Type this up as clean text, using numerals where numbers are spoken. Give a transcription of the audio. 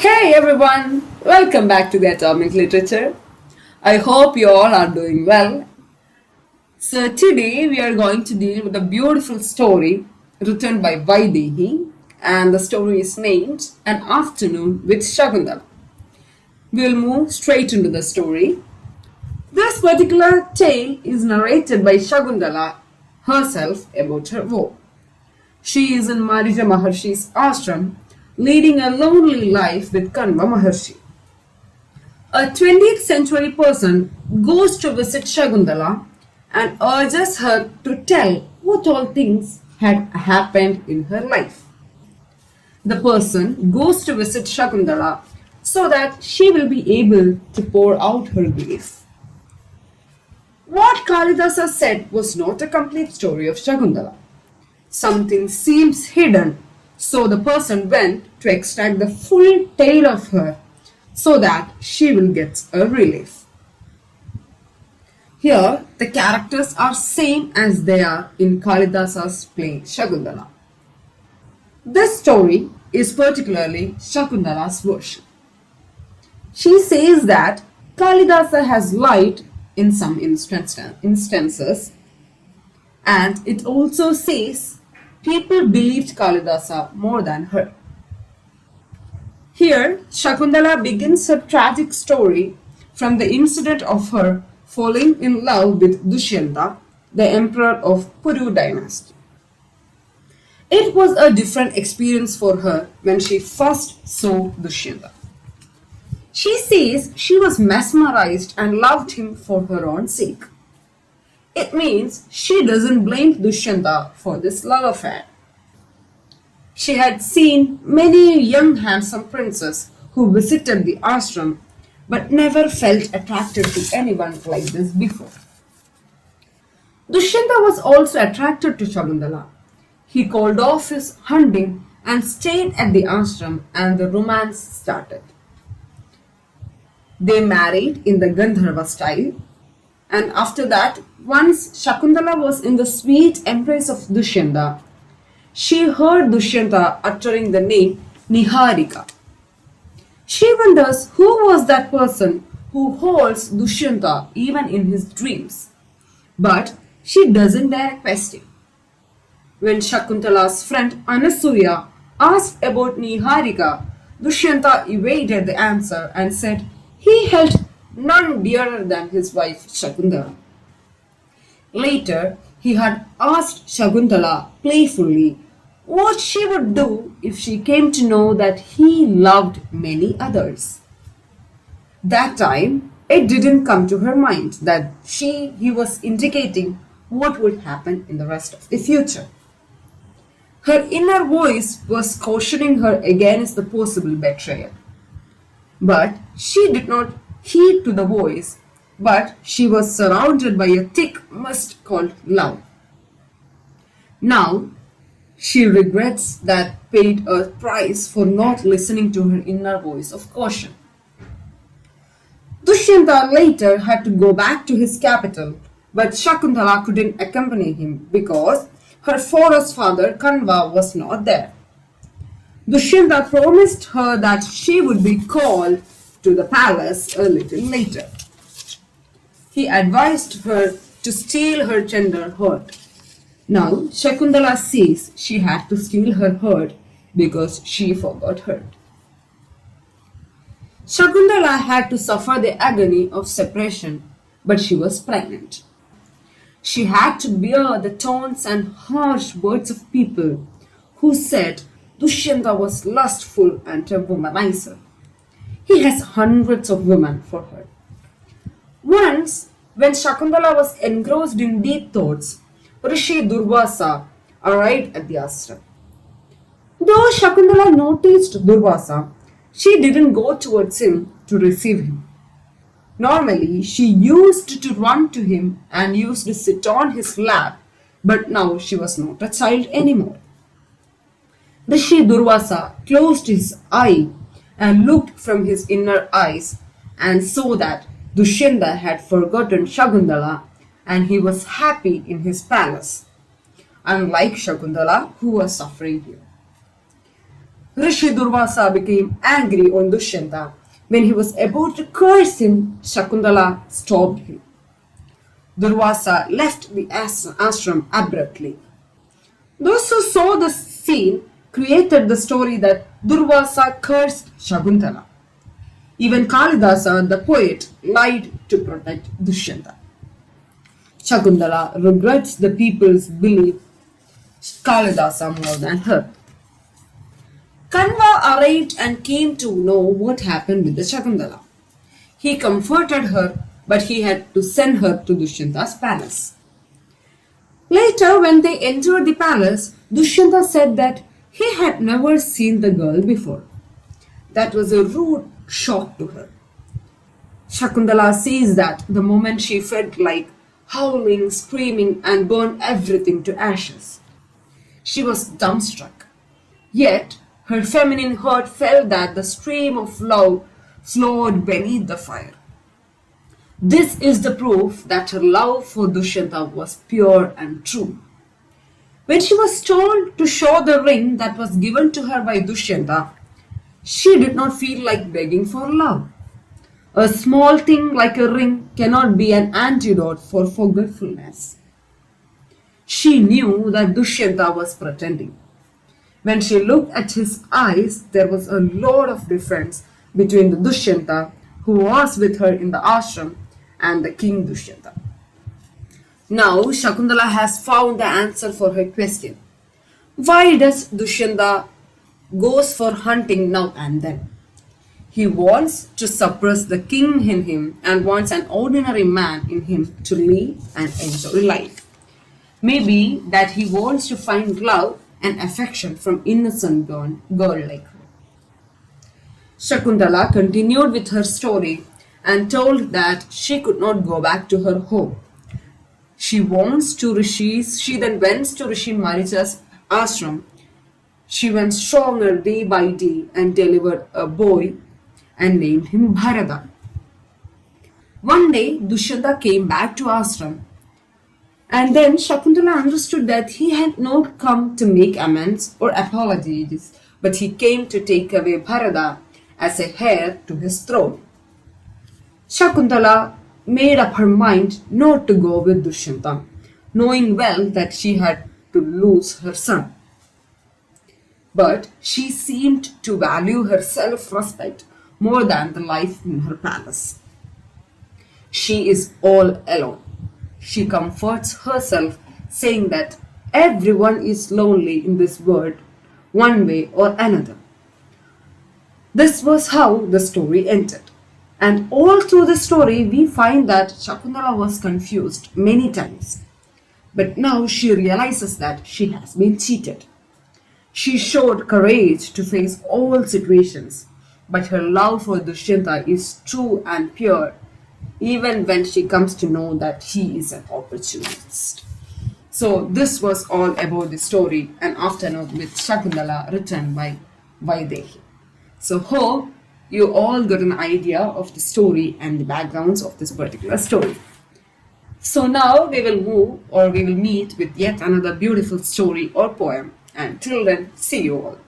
Hey everyone, welcome back to the Atomic Literature. I hope you all are doing well. So today we are going to deal with a beautiful story written by Vaidehi, and the story is named An Afternoon with Shakunthala. We'll move straight into the story. This particular tale is narrated by Shakunthala herself about her woe. She is in Marija Maharshi's ashram, leading a lonely life with Kanva Maharshi. A 20th century person goes to visit Shakunthala and urges her to tell what all things had happened in her life. The person goes to visit Shakunthala so that she will be able to pour out her grief. What Kalidasa said was not a complete story of Shakunthala. Something seems hidden, so the person went to extract the full tale of her so that she will get a relief. Here, the characters are same as they are in Kalidasa's play Shakunthala. This story is particularly Shakuntala's version. She says that Kalidasa has lied in some instances, and it also says people believed Kalidasa more than her. Here, Shakuntala begins her tragic story from the incident of her falling in love with Dushyanta, the emperor of Puru dynasty. It was a different experience for her when she first saw Dushyanta. She says she was mesmerized and loved him for her own sake. It means she doesn't blame Dushyanta for this love affair. She had seen many young handsome princes who visited the ashram but never felt attracted to anyone like this before. Dushyanta was also attracted to Shakuntala. He called off his hunting and stayed at the ashram, and the romance started. They married in the Gandharva style, and after that, once Shakuntala was in the sweet embrace of Dushyanta, she heard Dushyanta uttering the name Niharika. She wonders who was that person who holds Dushyanta even in his dreams, but she doesn't dare question. When Shakuntala's friend Anasuya asked about Niharika, Dushyanta evaded the answer and said he held none dearer than his wife Shakuntala. Later, he had asked Shakuntala playfully what she would do if she came to know that he loved many others. That time, it didn't come to her mind that he was indicating what would happen in the rest of the future. Her inner voice was cautioning her against the possible betrayal. But she did not heed to the voice, but she was surrounded by a thick mist called love. Now, she regrets that paid a price for not listening to her inner voice of caution. Dushyanta later had to go back to his capital, but Shakuntala couldn't accompany him because her forest father Kanva was not there. Dushyanta promised her that she would be called to the palace a little later. He advised her to steal her tender heart. Now, Shakuntala says she had to steal her heart because she forgot her. Shakuntala had to suffer the agony of separation, but she was pregnant. She had to bear the taunts and harsh words of people who said Dushyanta was lustful and a womanizer. He has hundreds of women for her. Once, when Shakuntala was engrossed in deep thoughts, Rishi Durvasa arrived at the ashram. Though Shakuntala noticed Durvasa, she didn't go towards him to receive him. Normally, she used to run to him and used to sit on his lap, but now she was not a child anymore. Rishi Durvasa closed his eye and looked from his inner eyes and saw that Dushyanta had forgotten Shakuntala and he was happy in his palace, unlike Shakuntala who was suffering here. Rishi Durvasa became angry on Dushyanta. When he was about to curse him, Shakuntala stopped him. Durvasa left the ashram abruptly. Those who saw the scene created the story that Durvasa cursed Shakuntala. Even Kalidasa, the poet, lied to protect Dushyanta. Shakuntala regrets the people's belief Kalidasa more than her. Kanva arrived and came to know what happened with the Shakuntala. He comforted her, but he had to send her to Dushyanta's palace. Later, when they entered the palace, Dushyanta said that he had never seen the girl before. That was a rude shock to her. Shakuntala says that the moment she felt like howling, screaming, and burned everything to ashes. She was dumbstruck. Yet, her feminine heart felt that the stream of love flowed beneath the fire. This is the proof that her love for Dushyanta was pure and true. When she was told to show the ring that was given to her by Dushyanta, she did not feel like begging for love. A small thing like a ring cannot be an antidote for forgetfulness. She knew that Dushyanta was pretending. When she looked at his eyes, there was a lot of difference between the Dushyanta who was with her in the ashram and the king Dushyanta. Now Shakuntala has found the answer for her question. Why does Dushyanta goes for hunting now and then? He wants to suppress the king in him and wants an ordinary man in him to live and enjoy life. Maybe that he wants to find love and affection from innocent girl like her. Shakuntala continued with her story and told that she could not go back to her home. She then went to Rishi Maricha's ashram. She went stronger day by day and delivered a boy and named him Bharata. One day, Dushyanta came back to ashram, and then Shakuntala understood that he had not come to make amends or apologies, but he came to take away Bharata as a heir to his throne. Shakuntala made up her mind not to go with Dushyanta, knowing well that she had to lose her son. But she seemed to value her self-respect more than the life in her palace. She is all alone. She comforts herself, saying that everyone is lonely in this world, one way or another. This was how the story ended. And all through the story, we find that Shakuntala was confused many times. But now she realizes that she has been cheated. She showed courage to face all situations, but her love for Dushyanta is true and pure, even when she comes to know that he is an opportunist. So this was all about the story, An Afternoon with Shakuntala, written by Vaidehi. So hope you all got an idea of the story and the backgrounds of this particular story. So now we will meet with yet another beautiful story or poem. And till then, see you all.